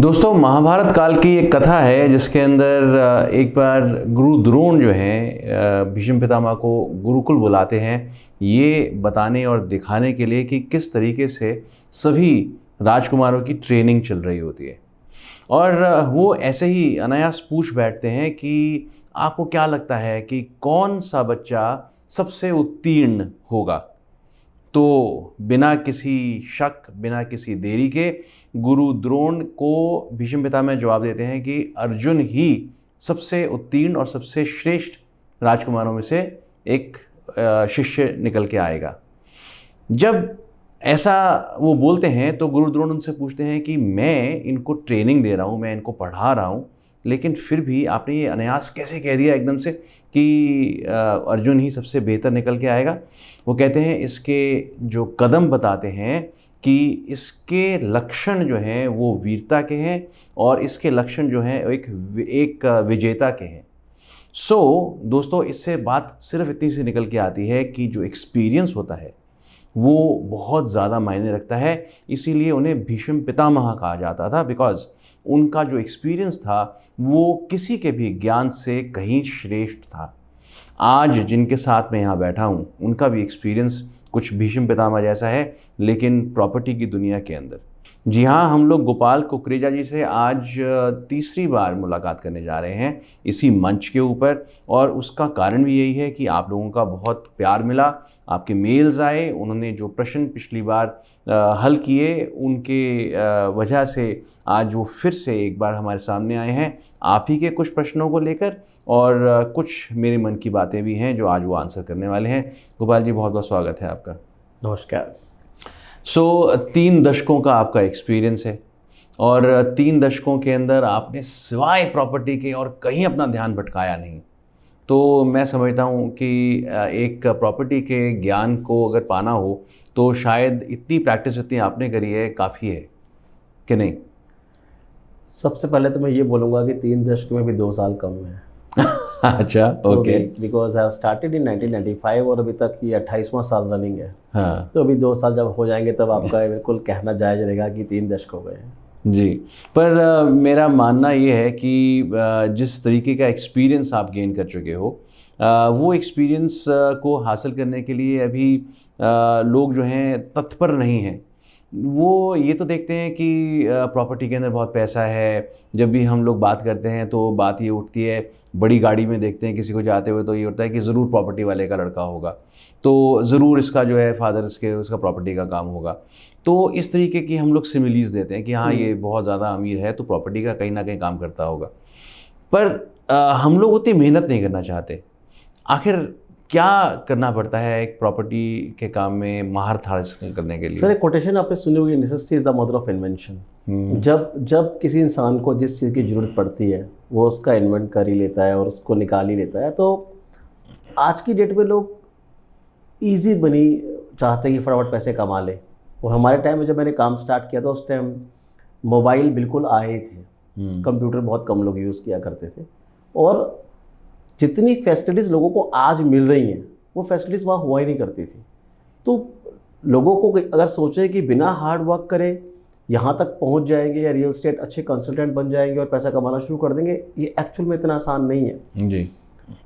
दोस्तों, महाभारत काल की एक कथा है जिसके अंदर एक बार गुरु द्रोण जो हैं भीष्म पितामह को गुरुकुल बुलाते हैं ये बताने और दिखाने के लिए कि किस तरीके से सभी राजकुमारों की ट्रेनिंग चल रही होती है। और वो ऐसे ही अनायास पूछ बैठते हैं कि आपको क्या लगता है कि कौन सा बच्चा सबसे उत्तीर्ण होगा। तो बिना किसी शक, बिना किसी देरी के गुरु द्रोण को भीष्म पितामह जवाब देते हैं कि अर्जुन ही सबसे उत्तीर्ण और सबसे श्रेष्ठ राजकुमारों में से एक शिष्य निकल के आएगा। जब ऐसा वो बोलते हैं तो गुरु द्रोण उनसे पूछते हैं कि मैं इनको ट्रेनिंग दे रहा हूँ, मैं इनको पढ़ा रहा हूँ, लेकिन फिर भी आपने ये अनायास कैसे कह दिया एकदम से कि अर्जुन ही सबसे बेहतर निकल के आएगा। वो कहते हैं इसके जो कदम बताते हैं कि इसके लक्षण जो हैं वो वीरता के हैं और इसके लक्षण जो हैं एक विजेता के हैं। दोस्तों, इससे बात सिर्फ इतनी सी निकल के आती है कि जो एक्सपीरियंस होता है वो बहुत ज़्यादा मायने रखता है। इसीलिए उन्हें भीष्म पितामह कहा जाता था, बिकॉज उनका जो एक्सपीरियंस था वो किसी के भी ज्ञान से कहीं श्रेष्ठ था। आज जिनके साथ मैं यहाँ बैठा हूँ उनका भी एक्सपीरियंस कुछ भीष्म पितामह जैसा है, लेकिन प्रॉपर्टी की दुनिया के अंदर। जी हाँ, हम लोग गोपाल कुकरेजा जी से आज तीसरी बार मुलाकात करने जा रहे हैं इसी मंच के ऊपर, और उसका कारण भी यही है कि आप लोगों का बहुत प्यार मिला, आपके मेल्स आए, उन्होंने जो प्रश्न पिछली बार हल किए उनके वजह से आज वो फिर से एक बार हमारे सामने आए हैं आप ही के कुछ प्रश्नों को लेकर, और कुछ मेरे मन की बातें भी हैं जो आज वो आंसर करने वाले हैं। गोपाल जी, बहुत बहुत स्वागत है आपका। नमस्कार। 3 दशकों का आपका एक्सपीरियंस है और 3 दशकों के अंदर आपने सिवाय प्रॉपर्टी के और कहीं अपना ध्यान भटकाया नहीं। तो मैं समझता हूँ कि एक प्रॉपर्टी के ज्ञान को अगर पाना हो तो शायद इतनी प्रैक्टिस जितनी आपने करी है काफ़ी है कि नहीं? सबसे पहले तो मैं ये बोलूँगा कि 3 दशक में भी 2 साल कम है। अच्छा, okay. Because I started in 1995 और अभी तक ये 28वां साल रनिंग है। हाँ, तो अभी 2 साल जब हो जाएंगे तब आपका बिल्कुल कहना जायज़ रहेगा कि 3 दशक हो गए हैं। जी। पर मेरा मानना ये है कि जिस तरीके का एक्सपीरियंस आप गेन कर चुके हो, वो एक्सपीरियंस को हासिल करने के लिए अभी लोग जो हैं तत्पर नहीं हैं। वो ये तो देखते हैं कि प्रॉपर्टी के अंदर बहुत पैसा है। जब भी हम लोग बात करते हैं तो बात ये उठती है, बड़ी गाड़ी में देखते हैं किसी को जाते हुए तो ये होता है कि ज़रूर प्रॉपर्टी वाले का लड़का होगा, तो ज़रूर इसका जो है फादर उसका प्रॉपर्टी का काम होगा। तो इस तरीके की हम लोग सिमिलीज देते हैं कि हाँ ये बहुत ज़्यादा अमीर है तो प्रॉपर्टी का कहीं ना कहीं काम करता होगा। पर हम लोग उतनी मेहनत नहीं करना चाहते। आखिर क्या करना पड़ता है एक प्रॉपर्टी के काम में महारत हासिल करने के लिए? सर, एक कोटेशन आपने सुनी होगी, necessity is the mother of invention. जब किसी इंसान को जिस चीज़ की ज़रूरत पड़ती है वो उसका इन्वेंट कर ही लेता है और उसको निकाल ही लेता है। तो आज की डेट में लोग ईजी बनी चाहते हैं कि फटाफट पैसे कमा ले। और हमारे टाइम में जब मैंने काम स्टार्ट किया था उस टाइम मोबाइल बिल्कुल आए थे, कंप्यूटर बहुत कम लोग यूज़ किया करते थे, और जितनी फैसिलिटीज़ लोगों को आज मिल रही हैं वो फैसिलिटीज़ वहाँ हुआ ही नहीं करती थी। तो लोगों को अगर सोचें कि बिना हार्ड वर्क करे यहाँ तक पहुँच जाएंगे या रियल एस्टेट अच्छे कंसल्टेंट बन जाएंगे और पैसा कमाना शुरू कर देंगे, ये एक्चुअल में इतना आसान नहीं है। जी।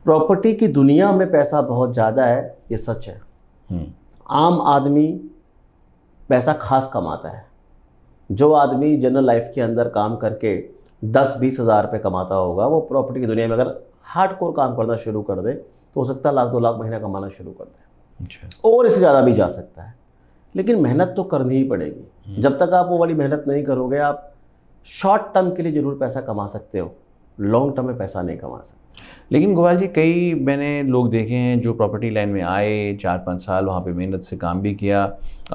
प्रॉपर्टी की दुनिया में पैसा बहुत ज़्यादा है, ये सच है। आम आदमी पैसा खास कमाता है। जो आदमी जनरल लाइफ के अंदर काम करके 10-20 हज़ार रुपये कमाता होगा, वो प्रॉपर्टी की दुनिया में अगर हार्डकोर काम करना शुरू कर दे तो हो सकता है 1-2 लाख महीना कमाना शुरू कर दे। अच्छा। और इससे ज़्यादा भी जा सकता है, लेकिन मेहनत तो करनी ही पड़ेगी। जब तक आप वो वाली मेहनत नहीं करोगे, आप शॉर्ट टर्म के लिए ज़रूर पैसा कमा सकते हो, लॉन्ग टर्म में पैसा नहीं कमा सकते। लेकिन गोपाल जी, कई मैंने लोग देखे हैं जो प्रॉपर्टी लाइन में आए, 4-5 साल वहाँ पे मेहनत से काम भी किया,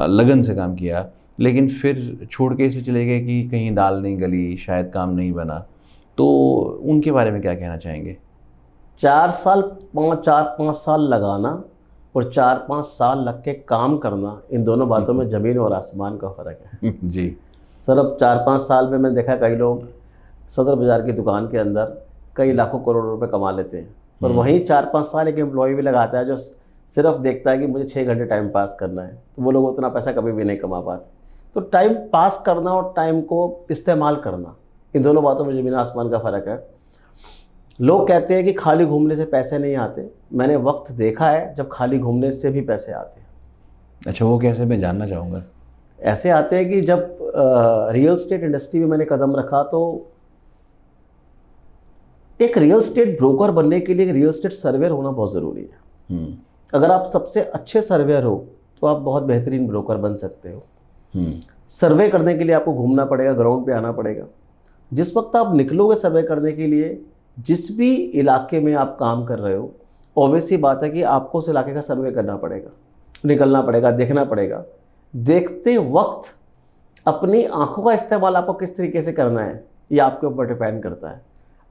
लगन से काम किया, लेकिन फिर छोड़ के इसलिए चले गए कि कहीं दाल नहीं गली, शायद काम नहीं बना। तो उनके बारे में क्या कहना चाहेंगे? 4-5 साल लगाना और 4-5 साल लग के काम करना, इन दोनों बातों में ज़मीन और आसमान का फ़र्क है। जी सर, अब 4-5 साल में मैंने देखा कई लोग सदर बाज़ार की दुकान के अंदर कई लाखों करोड़ रुपए कमा लेते हैं, और वहीं 4-5 साल एक एम्प्लॉय भी लगाता है जो सिर्फ देखता है कि मुझे 6 घंटे टाइम पास करना है, तो वो लोग उतना पैसा कभी भी नहीं कमा पाते। तो टाइम पास करना और टाइम को इस्तेमाल करना, इन दोनों बातों में ज़मीन आसमान का फ़र्क है। लोग कहते हैं कि खाली घूमने से पैसे नहीं आते, मैंने वक्त देखा है जब खाली घूमने से भी पैसे आते हैं। अच्छा, वो कैसे, मैं जानना चाहूँगा। ऐसे आते हैं कि जब रियल स्टेट इंडस्ट्री में मैंने कदम रखा तो एक रियल स्टेट ब्रोकर बनने के लिए एक रियल स्टेट सर्वेयर होना बहुत ज़रूरी है। अगर आप सबसे अच्छे सर्वेयर हो तो आप बहुत बेहतरीन ब्रोकर बन सकते हो। सर्वे करने के लिए आपको घूमना पड़ेगा, ग्राउंड पे आना पड़ेगा। जिस वक्त आप निकलोगे सर्वे करने के लिए, जिस भी इलाके में आप काम कर रहे हो, ऑब्वियस सी बात है कि आपको उस इलाके का सर्वे करना पड़ेगा, निकलना पड़ेगा, देखना पड़ेगा। देखते वक्त अपनी आंखों का इस्तेमाल आपको किस तरीके से करना है ये आपके ऊपर डिपेंड करता है।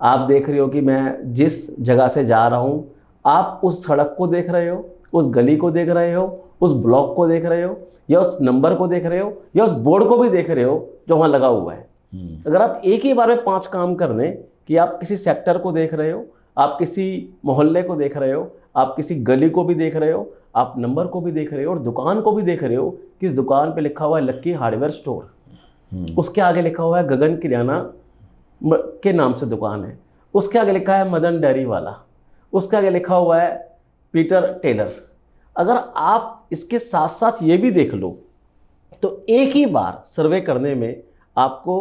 आप देख रहे हो कि मैं जिस जगह से जा रहा हूँ, आप उस सड़क को देख रहे हो, उस गली को देख रहे हो, उस ब्लॉक को देख रहे हो, या उस नंबर को देख रहे हो, या उस बोर्ड को भी देख रहे हो जो वहाँ लगा हुआ है। अगर आप एक ही बार में 5 काम कर लें कि आप किसी सेक्टर को देख रहे हो, आप किसी मोहल्ले को देख रहे हो, आप किसी गली को भी देख रहे हो, आप नंबर को भी देख रहे हो और दुकान को भी देख रहे हो कि इस दुकान पे लिखा हुआ है लक्की हार्डवेयर स्टोर, उसके आगे लिखा हुआ है गगन किराना के नाम से दुकान है, उसके आगे लिखा है मदन डेयरी वाला, उसके आगे लिखा हुआ है पीटर टेलर। अगर आप इसके साथ साथ ये भी देख लो तो एक ही बार सर्वे करने में आपको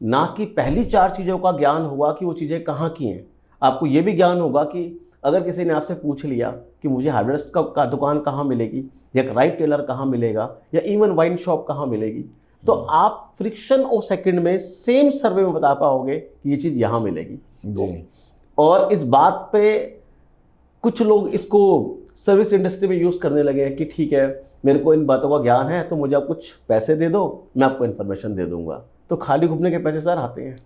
ना कि पहली 4 चीज़ों का ज्ञान होगा कि वो चीज़ें कहाँ की हैं, आपको ये भी ज्ञान होगा कि अगर किसी ने आपसे पूछ लिया कि मुझे हार्डवेयर का दुकान कहाँ मिलेगी, या राइट टेलर कहाँ मिलेगा, या इवन वाइन शॉप कहाँ मिलेगी, तो आप फ्रिक्शन ऑफ सेकंड में सेम सर्वे में बता पाओगे कि ये चीज़ यहाँ मिलेगी। और इस बात पे कुछ लोग इसको सर्विस इंडस्ट्री में यूज़ करने लगे हैं कि ठीक है, मेरे को इन बातों का ज्ञान है तो मुझे आप कुछ पैसे दे दो, मैं आपको इन्फॉर्मेशन दे दूंगा। तो खाली घूमने के पैसे सर आते हैं।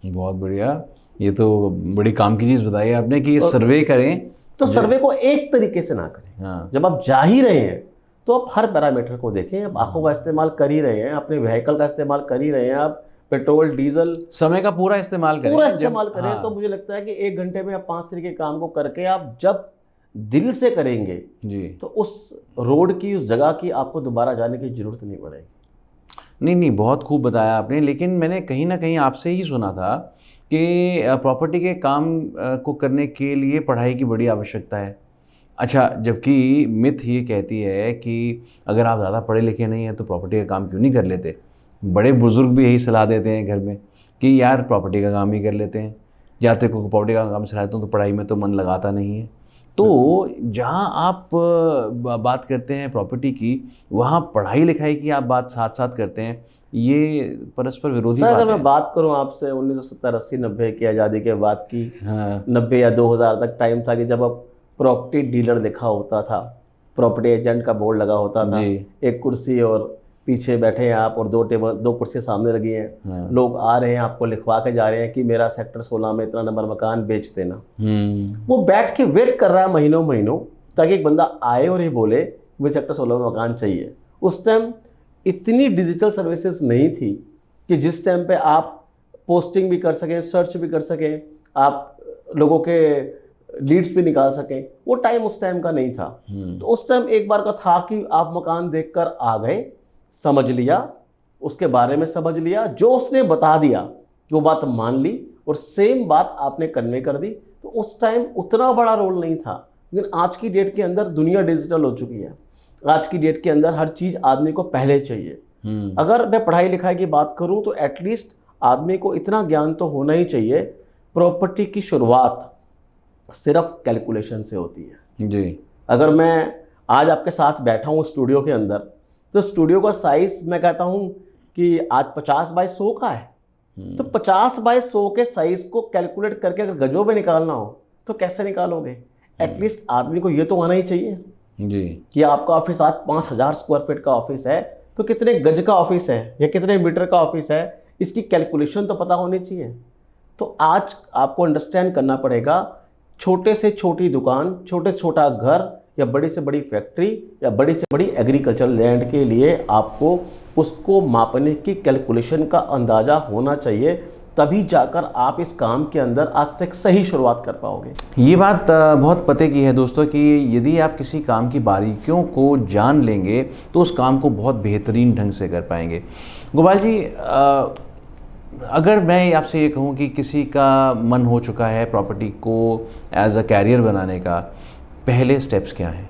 बहुत बढ़िया, ये तो बड़ी काम की चीज़ बताई आपने कि सर्वे करें तो सर्वे को एक तरीके से ना करें। हाँ। जब आप जा ही रहे हैं तो आप हर पैरामीटर को देखें। आप आंखों का इस्तेमाल कर ही रहे हैं, अपने व्हीकल का इस्तेमाल कर ही रहे हैं, आप पेट्रोल डीजल समय का पूरा इस्तेमाल करें, तो मुझे लगता है कि 1 घंटे में आप 5 तरीके के काम को करके आप जब दिल से करेंगे जी, तो उस रोड की, उस जगह की आपको दोबारा जाने की जरूरत नहीं पड़ेगी। नहीं, बहुत खूब बताया आपने। लेकिन मैंने कहीं ना कहीं आपसे ही सुना था कि प्रॉपर्टी के काम को करने के लिए पढ़ाई की बड़ी आवश्यकता है। अच्छा, जबकि मिथ ये कहती है कि अगर आप ज़्यादा पढ़े लिखे नहीं हैं तो प्रॉपर्टी का काम क्यों नहीं कर लेते। बड़े बुजुर्ग भी यही सलाह देते हैं घर में कि यार प्रॉपर्टी का काम ही कर लेते हैं, या तेरे को प्रॉपर्टी का काम सिखाता हूँ तो पढ़ाई में तो मन लगाता नहीं है। तो जहाँ आप बात करते हैं प्रॉपर्टी की, वहाँ पढ़ाई लिखाई की आप बात साथ साथ करते हैं, ये परस्पर विरोधी बात है। अगर मैं बात करूँ आपसे 1970, 80, 90 की आज़ादी के बाद की, हाँ। 90 या 2000 तक टाइम था कि जब अब प्रॉपर्टी डीलर लिखा होता था, प्रॉपर्टी एजेंट का बोर्ड लगा होता था, एक कुर्सी और पीछे बैठे हैं आप और 2 कुर्सी सामने लगी हैं। हाँ। लोग आ रहे हैं, आपको लिखवा के जा रहे हैं कि मेरा सेक्टर 16 में इतना नंबर मकान बेच देना। वो बैठ के वेट कर रहा है महीनों ताकि एक बंदा आए और ये बोले मुझे सेक्टर 16 में मकान चाहिए। उस टाइम इतनी डिजिटल सर्विसेज नहीं थी कि जिस टाइम पे आप पोस्टिंग भी कर सकें, सर्च भी कर सकें, आप लोगों के लीड्स भी निकाल सकें। वो टाइम उस टाइम का नहीं था। तो उस टाइम एक बार का था कि आप मकान देखकर आ गए, समझ लिया, उसके बारे में समझ लिया, जो उसने बता दिया वो बात मान ली और सेम बात आपने कन्वे कर दी। तो उस टाइम उतना बड़ा रोल नहीं था। लेकिन आज की डेट के अंदर दुनिया डिजिटल हो चुकी है। आज की डेट के अंदर हर चीज़ आदमी को पहले चाहिए। अगर मैं पढ़ाई लिखाई की बात करूं तो एटलीस्ट आदमी को इतना ज्ञान तो होना ही चाहिए, प्रॉपर्टी की शुरुआत सिर्फ कैलकुलेशन से होती है जी। अगर मैं आज आपके साथ बैठा हूँ स्टूडियो के अंदर, तो स्टूडियो का साइज मैं कहता हूँ कि आज 50 बाय 100 का है, तो 50 बाय 100 के साइज को कैलकुलेट करके अगर गजों में निकालना हो तो कैसे निकालोगे? एटलीस्ट आदमी को ये तो आना ही चाहिए जी कि आपका ऑफिस आज 5000 स्क्वायर फीट का ऑफिस है तो कितने गज का ऑफिस है या कितने मीटर का ऑफिस है, इसकी कैलकुलेशन तो पता होनी चाहिए। तो आज आपको अंडरस्टैंड करना पड़ेगा, छोटे से छोटी दुकान, छोटे से छोटा घर या बड़ी से बड़ी फैक्ट्री या बड़ी से बड़ी एग्रीकल्चर लैंड के लिए आपको उसको मापने की कैलकुलेशन का अंदाज़ा होना चाहिए, तभी जाकर आप इस काम के अंदर आज तक सही शुरुआत कर पाओगे। ये बात बहुत पते की है दोस्तों कि यदि आप किसी काम की बारीकियों को जान लेंगे तो उस काम को बहुत बेहतरीन ढंग से कर पाएंगे। गोपाल जी, अगर मैं आपसे ये कहूँ कि किसी का मन हो चुका है प्रॉपर्टी को एज अ कैरियर बनाने का, पहले स्टेप्स क्या हैं?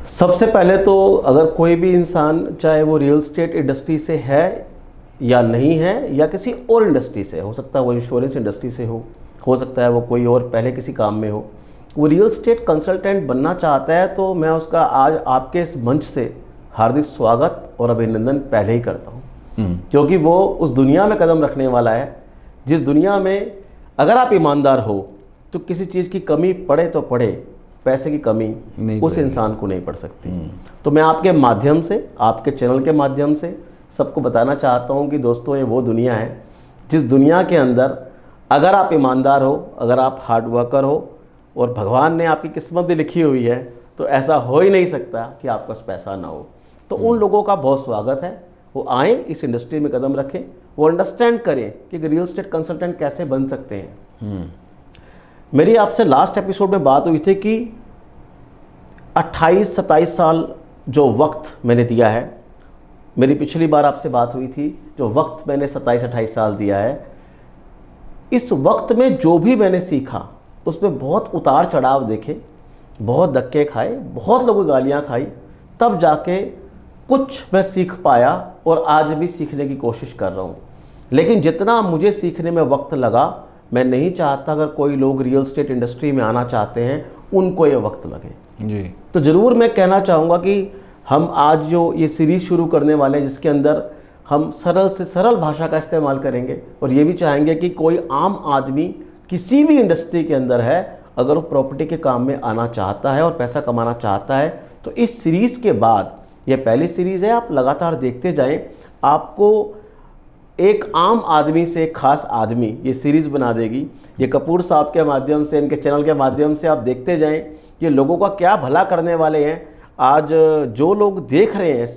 सबसे पहले तो अगर कोई भी इंसान, चाहे वो रियल एस्टेट इंडस्ट्री से है या नहीं है, या किसी और इंडस्ट्री से, हो सकता है वो इंश्योरेंस इंडस्ट्री से हो सकता है वो कोई और पहले किसी काम में हो, वो रियल एस्टेट कंसल्टेंट बनना चाहता है, तो मैं उसका आज आपके इस मंच से हार्दिक स्वागत और अभिनंदन पहले ही करता हूँ। क्योंकि वो उस दुनिया में कदम रखने वाला है जिस दुनिया में अगर आप ईमानदार हो तो किसी चीज़ की कमी पड़े तो पड़े, पैसे की कमी उस इंसान को नहीं पड़ सकती। तो मैं आपके माध्यम से, आपके चैनल के माध्यम से सबको बताना चाहता हूँ कि दोस्तों, ये वो दुनिया है जिस दुनिया के अंदर अगर आप ईमानदार हो, अगर आप हार्ड वर्कर हो और भगवान ने आपकी किस्मत भी लिखी हुई है, तो ऐसा हो ही नहीं सकता कि आपके पास पैसा ना हो। तो उन लोगों का बहुत स्वागत है, वो आए, इस इंडस्ट्री में कदम रखें, वो अंडरस्टैंड करें कि रियल एस्टेट कंसल्टेंट कैसे बन सकते हैं। मेरी आपसे लास्ट एपिसोड में बात हुई थी कि 28-27 साल जो वक्त मैंने दिया है, मेरी पिछली बार आपसे बात हुई थी, जो वक्त मैंने 27-28 साल दिया है, इस वक्त में जो भी मैंने सीखा उसमें बहुत उतार चढ़ाव देखे, बहुत धक्के खाए, बहुत लोगों की गालियाँ खाई, तब जाके कुछ मैं सीख पाया और आज भी सीखने की कोशिश कर रहा हूँ। लेकिन जितना मुझे सीखने में वक्त लगा, मैं नहीं चाहता अगर कोई लोग रियल एस्टेट इंडस्ट्री में आना चाहते हैं उनको ये वक्त लगे जी। तो ज़रूर मैं कहना चाहूँगा कि हम आज जो ये सीरीज़ शुरू करने वाले हैं, जिसके अंदर हम सरल से सरल भाषा का इस्तेमाल करेंगे और ये भी चाहेंगे कि कोई आम आदमी किसी भी इंडस्ट्री के अंदर है, अगर वो प्रॉपर्टी के काम में आना चाहता है और पैसा कमाना चाहता है, तो इस सीरीज़ के बाद, ये पहली सीरीज़ है, आप लगातार देखते जाएं, आपको एक आम आदमी से एक खास आदमी ये सीरीज़ बना देगी। ये कपूर साहब के माध्यम से, इनके चैनल के माध्यम से आप देखते जाएं कि लोगों का क्या भला करने वाले हैं। आज जो लोग देख रहे हैं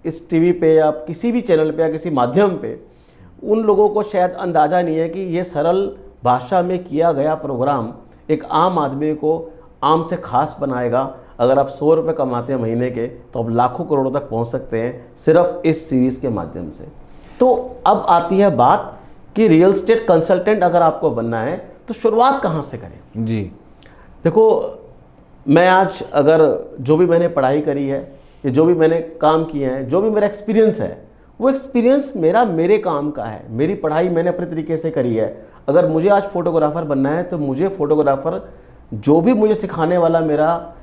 इस टीवी पे या किसी भी चैनल पे या किसी माध्यम पे, उन लोगों को शायद अंदाज़ा नहीं है कि ये सरल भाषा में किया गया प्रोग्राम एक आम आदमी को आम से खास बनाएगा। अगर आप 100 रुपये कमाते हैं महीने के, तो आप लाखों करोड़ों तक पहुंच सकते हैं सिर्फ इस सीरीज़ के माध्यम से। तो अब आती है बात कि रियल एस्टेट कंसल्टेंट अगर आपको बनना है तो शुरुआत कहाँ से करें। जी देखो, मैं आज अगर जो भी मैंने पढ़ाई करी है, या जो भी मैंने काम किए हैं, जो भी मेरा एक्सपीरियंस है, वो एक्सपीरियंस मेरे काम का है। मेरी पढ़ाई मैंने अपने तरीके से करी है। अगर मुझे आज फोटोग्राफ़र बनना है तो मुझे फोटोग्राफ़र, जो भी मुझे सिखाने वाला मेरा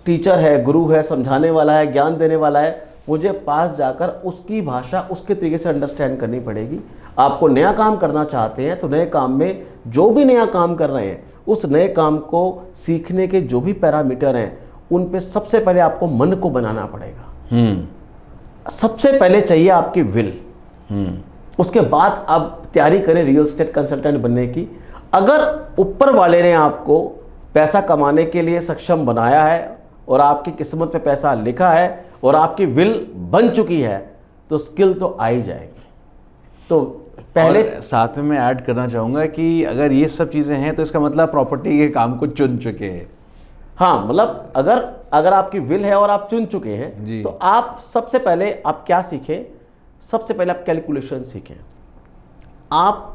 टीचर है, गुरु है, समझाने वाला है, ज्ञान देने वाला है, मुझे पास जाकर उसकी भाषा उसके तरीके से अंडरस्टैंड करनी पड़ेगी। आपको नया काम करना चाहते हैं तो नए काम में जो भी नया काम कर रहे हैं, उस नए काम को सीखने के जो भी पैरामीटर हैं, उन पे सबसे पहले आपको मन को बनाना पड़ेगा। सबसे पहले चाहिए आपकी विल। उसके बाद आप तैयारी करें रियल एस्टेट कंसल्टेंट बनने की। अगर ऊपर वाले ने आपको पैसा कमाने के लिए सक्षम बनाया है और आपकी किस्मत पे पैसा लिखा है और आपकी विल बन चुकी है, तो स्किल तो आ ही जाएगी। तो पहले साथ में मैं ऐड करना चाहूँगा कि अगर ये सब चीज़ें हैं तो इसका मतलब प्रॉपर्टी के काम को चुन चुके हैं। हाँ, मतलब अगर आपकी विल है और आप चुन चुके हैं, तो आप सबसे पहले आप क्या सीखें? सबसे पहले आप कैलकुलेशन सीखें। आप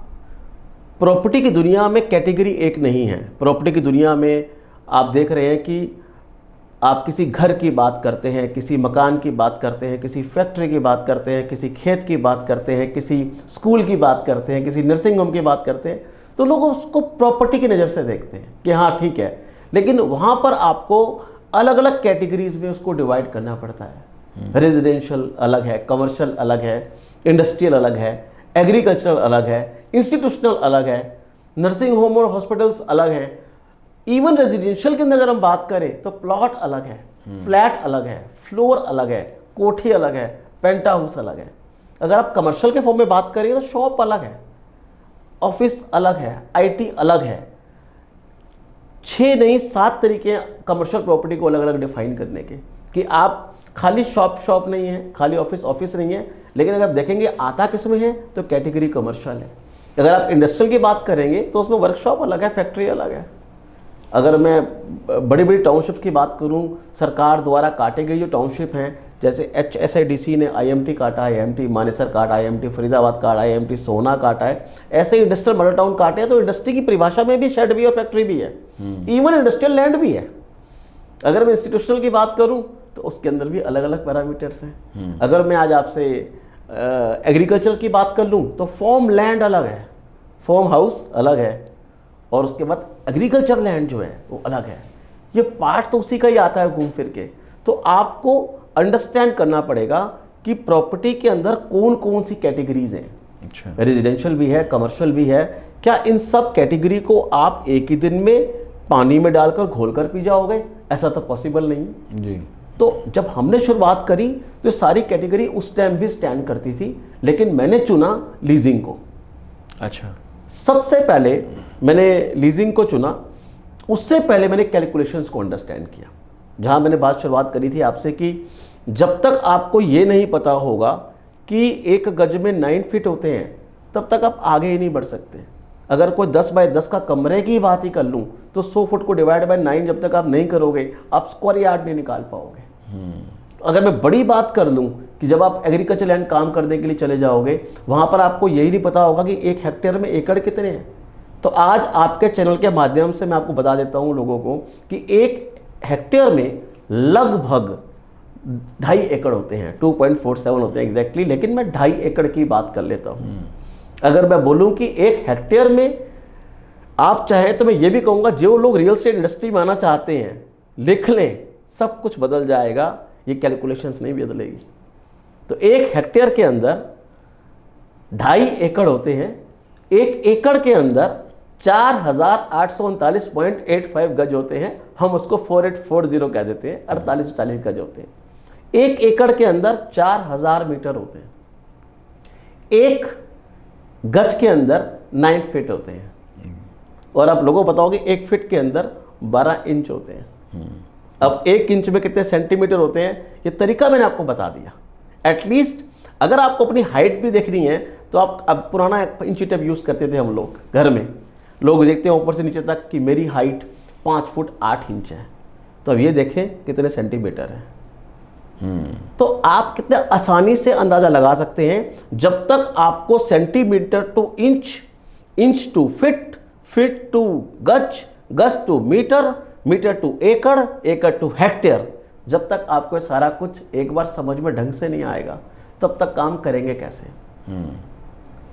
प्रॉपर्टी की दुनिया में कैटेगरी एक नहीं है। प्रॉपर्टी की दुनिया में आप देख रहे हैं कि आप किसी घर की बात करते हैं, किसी मकान की बात करते हैं, किसी फैक्ट्री की बात करते हैं, किसी खेत की बात करते हैं, किसी स्कूल की बात करते हैं, किसी नर्सिंग होम की बात करते हैं, तो लोग उसको प्रॉपर्टी की नज़र से देखते हैं कि हाँ ठीक है। लेकिन वहाँ पर आपको अलग अलग कैटेगरीज में उसको डिवाइड करना पड़ता है। रेजिडेंशियल अलग है, कमर्शियल अलग है, इंडस्ट्रियल अलग है, एग्रीकल्चरल अलग है, इंस्टीट्यूशनल अलग है, नर्सिंग होम और हॉस्पिटल्स अलग हैं। इवन रेजिडेंशियल के अंदर अगर हम बात करें तो प्लॉट अलग है, फ्लैट अलग है, फ्लोर अलग है, कोठी अलग है, पेंट हाउस अलग है। अगर आप कमर्शियल के फॉर्म में बात करें तो शॉप अलग है, ऑफिस अलग है, आईटी अलग है। 6 नहीं 7 तरीके कमर्शियल प्रॉपर्टी को अलग अलग डिफाइन करने के, कि आप खाली शॉप नहीं है, खाली ऑफिस नहीं है। लेकिन अगर आप देखेंगे आता किस में है, तो कैटेगरी कमर्शियल है। अगर आप इंडस्ट्रियल की बात करेंगे तो उसमें वर्कशॉप अलग है, फैक्ट्री अलग है। अगर मैं बड़ी बड़ी टाउनशिप की बात करूं, सरकार द्वारा काटे गए जो टाउनशिप हैं, जैसे HSIDC ने IMT काटा है, IMT मानेसर काटा, IMT फरीदाबाद काटा, IMT सोना काटा है, ऐसे इंडस्ट्रियल मॉडल टाउन काटे हैं। तो इंडस्ट्री की परिभाषा में भी शेड भी और फैक्ट्री भी है, इवन इंडस्ट्रियल लैंड भी है। अगर मैं इंस्टीट्यूशनल की बात करूं तो उसके अंदर भी अलग अलग पैरामीटर्स हैं। अगर मैं आज आपसे एग्रीकल्चर की बात कर लूं तो फॉर्म लैंड अलग है, फॉर्म हाउस अलग है, और उसके बाद एग्रीकल्चर लैंड जो है वो अलग है। ये पार्ट तो उसी का ही आता है घूम फिर के। तो आपको अंडरस्टैंड करना पड़ेगा कि प्रॉपर्टी के अंदर कौन कौन सी कैटेगरीज हैं। अच्छा, रेजिडेंशियल भी है, कमर्शियल भी है। क्या इन सब कैटेगरी को आप एक ही दिन में पानी में डालकर घोल कर पी जाओगे? ऐसा तो पॉसिबल नहीं है जी। तो जब हमने शुरुआत करी तो सारी कैटेगरी उस टाइम भी स्टैंड करती थी, लेकिन मैंने चुना लीजिंग को। अच्छा, सबसे पहले मैंने लीजिंग को चुना, उससे पहले मैंने कैलकुलेशंस को अंडरस्टैंड किया। जहां मैंने बात शुरुआत करी थी आपसे कि जब तक आपको ये नहीं पता होगा कि एक गज में 9 फीट होते हैं, तब तक आप आगे ही नहीं बढ़ सकते। अगर कोई 10 बाय 10 का कमरे की बात ही कर लूँ तो 100 फुट को डिवाइड बाय 9 जब तक आप नहीं करोगे, आप स्क्वायर यार्ड नहीं निकाल पाओगे। अगर मैं बड़ी बात कर लूँ कि जब आप एग्रीकल्चर लैंड काम करने के लिए चले जाओगे, वहाँ पर आपको यही नहीं पता होगा कि 1 हेक्टेयर में एकड़ कितने हैं। तो आज आपके चैनल के माध्यम से मैं आपको बता देता हूँ लोगों को कि 1 हेक्टेयर में लगभग 2.5 एकड़ होते हैं, 2.47 होते हैं एग्जैक्टली, लेकिन मैं 2.5 एकड़ की बात कर लेता हूँ। अगर मैं बोलूँ कि 1 हेक्टेयर में आप चाहें तो मैं ये भी कहूँगा जो लोग रियल एस्टेट इंडस्ट्री में आना चाहते हैं लिख लें, सब कुछ बदल जाएगा, ये कैलकुलेशंस नहीं बदलेगी। तो 1 हेक्टेयर के अंदर 2.5 एकड़ होते हैं। 1 एकड़ के अंदर 4839.85 गज होते हैं, हम उसको 4840 कह देते हैं, 4840 गज होते हैं। 1 एकड़ के अंदर 4000 मीटर होते हैं। 1 गज के अंदर 9 फीट होते हैं, और आप लोगों को बताओगे 1 फीट के अंदर 12 इंच होते हैं। अब 1 इंच में कितने सेंटीमीटर होते हैं, ये तरीका मैंने आपको बता दिया। एटलीस्ट अगर आपको अपनी हाइट भी देखनी है तो आप, अब पुराना इंची टेप यूज़ करते थे हम लोग घर में, लोग देखते हैं ऊपर से नीचे तक कि मेरी हाइट 5 फुट 8 इंच है, तो अब ये देखें कितने सेंटीमीटर है। तो आप कितने आसानी से अंदाज़ा लगा सकते हैं, जब तक आपको centimetre to inch, inch to feet, feet to गज, गज टू मीटर, मीटर टू एकड़, एकड़ टू हेक्टेयर, जब तक आपको सारा कुछ एक बार समझ में ढंग से नहीं आएगा, तब तक काम करेंगे कैसे?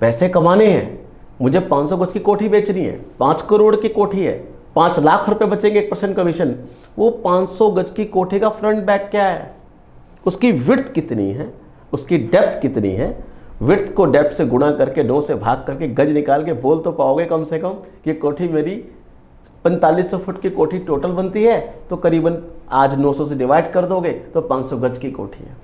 पैसे कमाने हैं, मुझे 500 गज की कोठी बेचनी है, 5 करोड़ की कोठी है, 5 लाख रुपए बचेंगे 1% कमीशन। वो 500 गज की कोठी का फ्रंट बैक क्या है, उसकी विड्थ कितनी है, उसकी डेप्थ कितनी है, विड्थ को डेप्थ से गुणा करके 9 से भाग करके गज निकाल के बोल तो पाओगे कम से कम कि कोठी मेरी 4500 फुट की कोठी टोटल बनती है, तो करीबन आज 900 से डिवाइड कर दोगे तो 500 गज की कोठी है।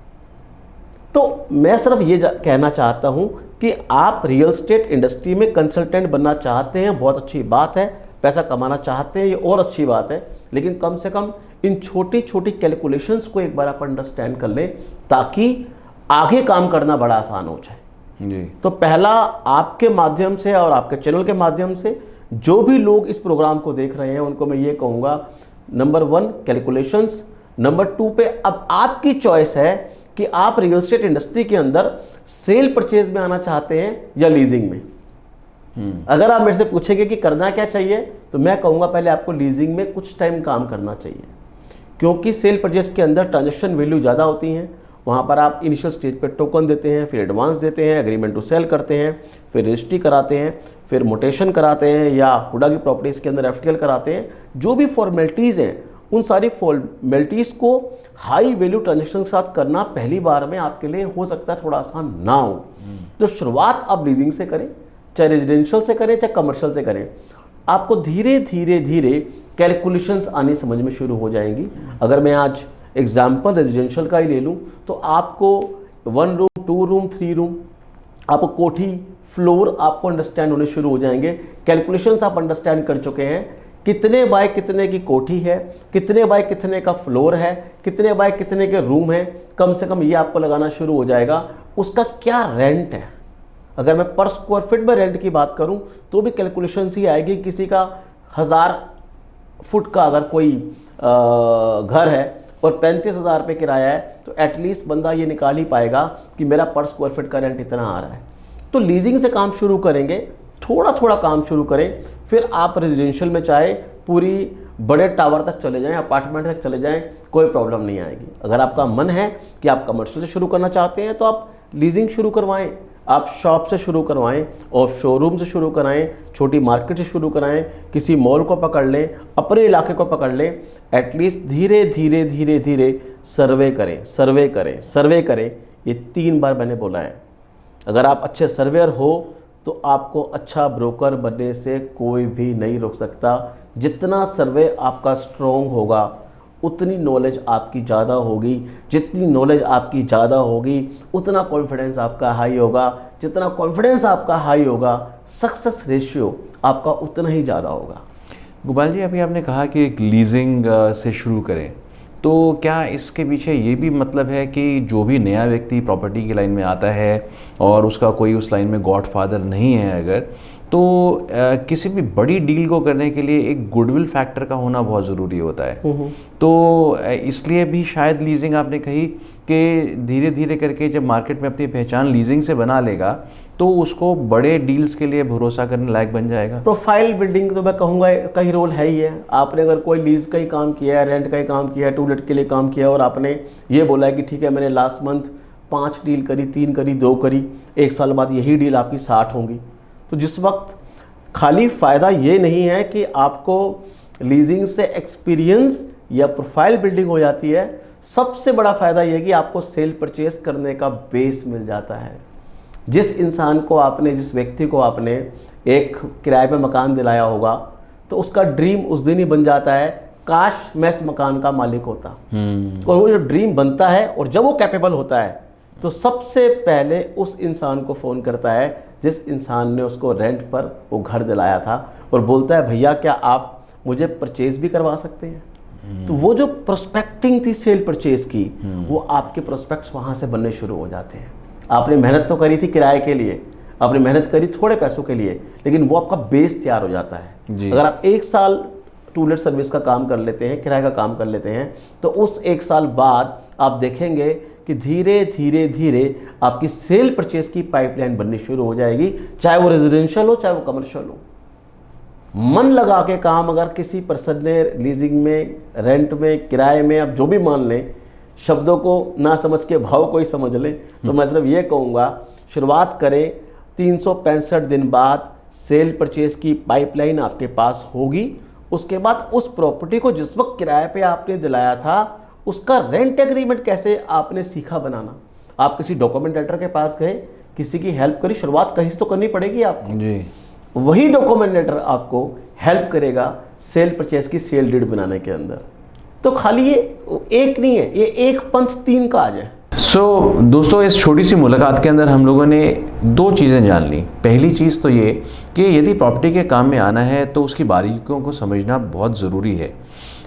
तो मैं सिर्फ ये कहना चाहता हूँ कि आप रियल एस्टेट इंडस्ट्री में कंसल्टेंट बनना चाहते हैं, बहुत अच्छी बात है, पैसा कमाना चाहते हैं, ये और अच्छी बात है, लेकिन कम से कम इन छोटी छोटी कैलकुलेशंस को एक बार आप अंडरस्टैंड कर लें, ताकि आगे काम करना बड़ा आसान हो जाए जी। तो पहला आपके माध्यम से और आपके चैनल के माध्यम से जो भी लोग इस प्रोग्राम को देख रहे हैं उनको मैं ये कहूँगा, नंबर 1 कैलकुलेशंस, नंबर 2 पे अब आपकी चॉइस है कि आप रियल एस्टेट इंडस्ट्री के अंदर सेल परचेज में आना चाहते हैं या लीजिंग में। अगर आप मेरे से पूछेंगे कि करना क्या चाहिए, तो मैं कहूँगा पहले आपको लीजिंग में कुछ टाइम काम करना चाहिए, क्योंकि सेल परचेज के अंदर ट्रांजेक्शन वैल्यू ज़्यादा होती हैं। वहाँ पर आप इनिशियल स्टेज पे टोकन देते हैं, फिर एडवांस देते हैं, एग्रीमेंट टू सेल करते हैं, फिर रजिस्ट्री कराते हैं, फिर मोटेशन कराते हैं, या हुडा की प्रॉपर्टीज़ के अंदर FTL कराते हैं। जो भी फॉर्मेलिटीज़ हैं, उन सारी फॉर्मेलिटीज़ को हाई वैल्यू ट्रांजेक्शन के साथ करना पहली बार में आपके लिए हो सकता है थोड़ा आसान ना हो। तो शुरुआत आप लीजिंग से करें, चाहे रेजिडेंशियल से करें, चाहे कमर्शियल से करें, आपको धीरे धीरे धीरे कैलकुलेशंस आनी समझ में शुरू हो जाएंगी। अगर मैं आज एग्जाम्पल रेजिडेंशियल का ही ले लूँ, तो आपको 1 रूम, 2 रूम, 3 रूम, आपको कोठी, फ्लोर आपको अंडरस्टैंड होने शुरू हो जाएंगे। कैलकुलेशंस आप अंडरस्टैंड कर चुके हैं, कितने बाय कितने की कोठी है, कितने बाय कितने का फ्लोर है, कितने बाय कितने के रूम है, कम से कम ये आपको लगाना शुरू हो जाएगा। उसका क्या रेंट है, अगर मैं पर स्क्वायर फीट में रेंट की बात करूं तो भी कैलकुलेशन ही आएगी। किसी का 1000 फुट का अगर कोई घर है और 35,000 रुपये किराया है, तो एटलीस्ट बंदा ये निकाल ही पाएगा कि मेरा पर स्क्वायर फीट का रेंट इतना आ रहा है। तो लीजिंग से काम शुरू करेंगे, थोड़ा थोड़ा काम शुरू करें, फिर आप रेजिडेंशियल में चाहे पूरी बड़े टावर तक चले जाएं, अपार्टमेंट तक चले जाएं, कोई प्रॉब्लम नहीं आएगी। अगर आपका मन है कि आप कमर्शियल से शुरू करना चाहते हैं तो आप लीजिंग शुरू करवाएं, आप शॉप से शुरू करवाएं और शोरूम से शुरू कराएं, छोटी मार्केट से शुरू कराएं, किसी मॉल को पकड़ लें, अपने इलाके को पकड़ लें। एटलीस्ट धीरे धीरे धीरे धीरे सर्वे करें, सर्वे करें, सर्वे करें। ये 3 बार मैंने बोला है। अगर आप अच्छे सर्वेयर हो तो आपको अच्छा ब्रोकर बनने से कोई भी नहीं रोक सकता। जितना सर्वे आपका स्ट्रॉन्ग होगा उतनी नॉलेज आपकी ज़्यादा होगी, जितनी नॉलेज आपकी ज़्यादा होगी उतना कॉन्फिडेंस आपका हाई होगा, जितना कॉन्फिडेंस आपका हाई होगा सक्सेस रेशियो आपका उतना ही ज़्यादा होगा। गोपाल जी, अभी आपने कहा कि एक लीजिंग से शुरू करें, तो क्या इसके पीछे ये भी मतलब है कि जो भी नया व्यक्ति प्रॉपर्टी की लाइन में आता है और उसका कोई उस लाइन में गॉडफादर नहीं है अगर, तो किसी भी बड़ी डील को करने के लिए एक गुडविल फैक्टर का होना बहुत ज़रूरी होता है। तो इसलिए भी शायद लीजिंग आपने कही कि धीरे धीरे करके जब मार्केट में अपनी पहचान लीजिंग से बना लेगा तो उसको बड़े डील्स के लिए भरोसा करने लायक बन जाएगा। प्रोफाइल बिल्डिंग तो मैं कहूँगा का ही रोल है ही है। आपने अगर कोई लीज का ही काम किया है, रेंट का ही काम किया है, टूलेट के लिए काम किया और आपने ये बोला है कि ठीक है मैंने लास्ट मंथ 5 डील करी, 3 करी, 2 करी, 1 साल बाद यही डील आपकी 60 होंगी। तो जिस वक्त खाली फ़ायदा ये नहीं है कि आपको लीजिंग से एक्सपीरियंस या प्रोफाइल बिल्डिंग हो जाती है, सबसे बड़ा फ़ायदा ये कि आपको सेल परचेस करने का बेस मिल जाता है। जिस इंसान को आपने, जिस व्यक्ति को आपने एक किराए पे मकान दिलाया होगा तो उसका ड्रीम उस दिन ही बन जाता है, काश मैं इस मकान का मालिक होता। और वो जो ड्रीम बनता है और जब वो कैपेबल होता है तो सबसे पहले उस इंसान को फ़ोन करता है जिस इंसान ने उसको रेंट पर वो घर दिलाया था और बोलता है भैया क्या आप मुझे परचेज भी करवा सकते हैं। तो वो जो प्रोस्पेक्टिंग थी सेल परचेज की, वो आपके प्रोस्पेक्ट्स वहाँ से बनने शुरू हो जाते हैं। आपने मेहनत तो करी थी किराए के लिए, आपने मेहनत करी थोड़े पैसों के लिए, लेकिन वो आपका बेस तैयार हो जाता है। अगर आप 1 साल टूलेट सर्विस का काम कर लेते हैं, किराए का काम कर लेते हैं, तो उस 1 साल बाद आप देखेंगे कि धीरे धीरे धीरे आपकी सेल परचेज की पाइपलाइन बननी शुरू हो जाएगी, चाहे वो रेजिडेंशियल हो चाहे वो कमर्शियल हो। मन लगा के काम अगर किसी पर्सन ने लीजिंग में, रेंट में, किराए में, आप जो भी मान लें, शब्दों को ना समझ के भाव को ही समझ लें, तो मैं सिर्फ ये कहूँगा शुरुआत करें। 365 दिन बाद सेल परचेज की पाइपलाइन आपके पास होगी। उसके बाद उस प्रॉपर्टी को जिस वक्त किराए पे आपने दिलाया था उसका रेंट एग्रीमेंट कैसे आपने सीखा बनाना। आप किसी डॉक्यूमेंटेटर के पास गए, किसी की हेल्प करी, शुरुआत कहीं से तो करनी पड़ेगी आपको जी। वही डॉक्यूमेंटेटर आपको हेल्प करेगा सेल परचेज की सेल डीड बनाने के अंदर। तो खाली ये एक नहीं है, ये एक पंथ 3 काज है। दोस्तों, इस छोटी सी मुलाकात के अंदर हम लोगों ने 2 चीज़ें जान ली। पहली चीज़ तो ये कि यदि प्रॉपर्टी के काम में आना है तो उसकी बारीकियों को समझना बहुत ज़रूरी है।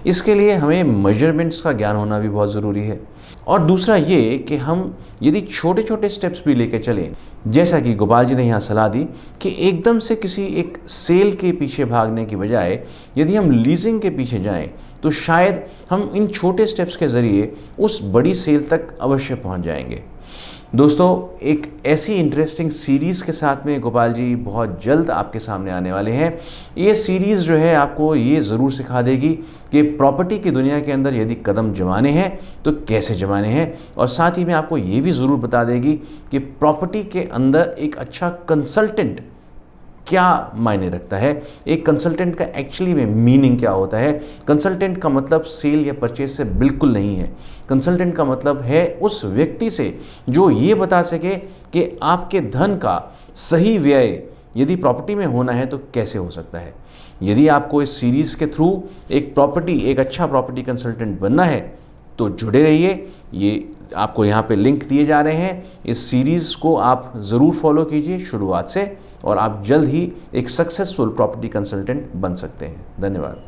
इसके लिए हमें मेजरमेंट्स का ज्ञान होना भी बहुत ज़रूरी है। और दूसरा ये कि हम यदि छोटे छोटे स्टेप्स भी लेकर चलें, जैसा कि गोपाल जी ने यहाँ सलाह दी कि एकदम से किसी एक सेल के पीछे भागने की बजाय यदि हम लीजिंग के पीछे जाएं तो शायद हम इन छोटे स्टेप्स के ज़रिए उस बड़ी सेल तक अवश्य पहुँच जाएंगे। दोस्तों, एक ऐसी इंटरेस्टिंग सीरीज़ के साथ में गोपाल जी बहुत जल्द आपके सामने आने वाले हैं। ये सीरीज़ जो है आपको ये ज़रूर सिखा देगी कि प्रॉपर्टी की दुनिया के अंदर यदि कदम जमाने हैं तो कैसे जमाने हैं, और साथ ही में आपको ये भी ज़रूर बता देगी कि प्रॉपर्टी के अंदर एक अच्छा कंसल्टेंट क्या मायने रखता है, एक कंसल्टेंट का एक्चुअली में मीनिंग क्या होता है। कंसल्टेंट का मतलब सेल या परचेज से बिल्कुल नहीं है। कंसल्टेंट का मतलब है उस व्यक्ति से जो ये बता सके कि आपके धन का सही व्यय यदि प्रॉपर्टी में होना है तो कैसे हो सकता है। यदि आपको इस सीरीज़ के थ्रू एक अच्छा प्रॉपर्टी कंसल्टेंट बनना है तो जुड़े रहिए। ये आपको यहाँ पे लिंक दिए जा रहे हैं। इस सीरीज़ को आप ज़रूर फॉलो कीजिए शुरुआत से, और आप जल्द ही एक सक्सेसफुल प्रॉपर्टी कंसल्टेंट बन सकते हैं। धन्यवाद।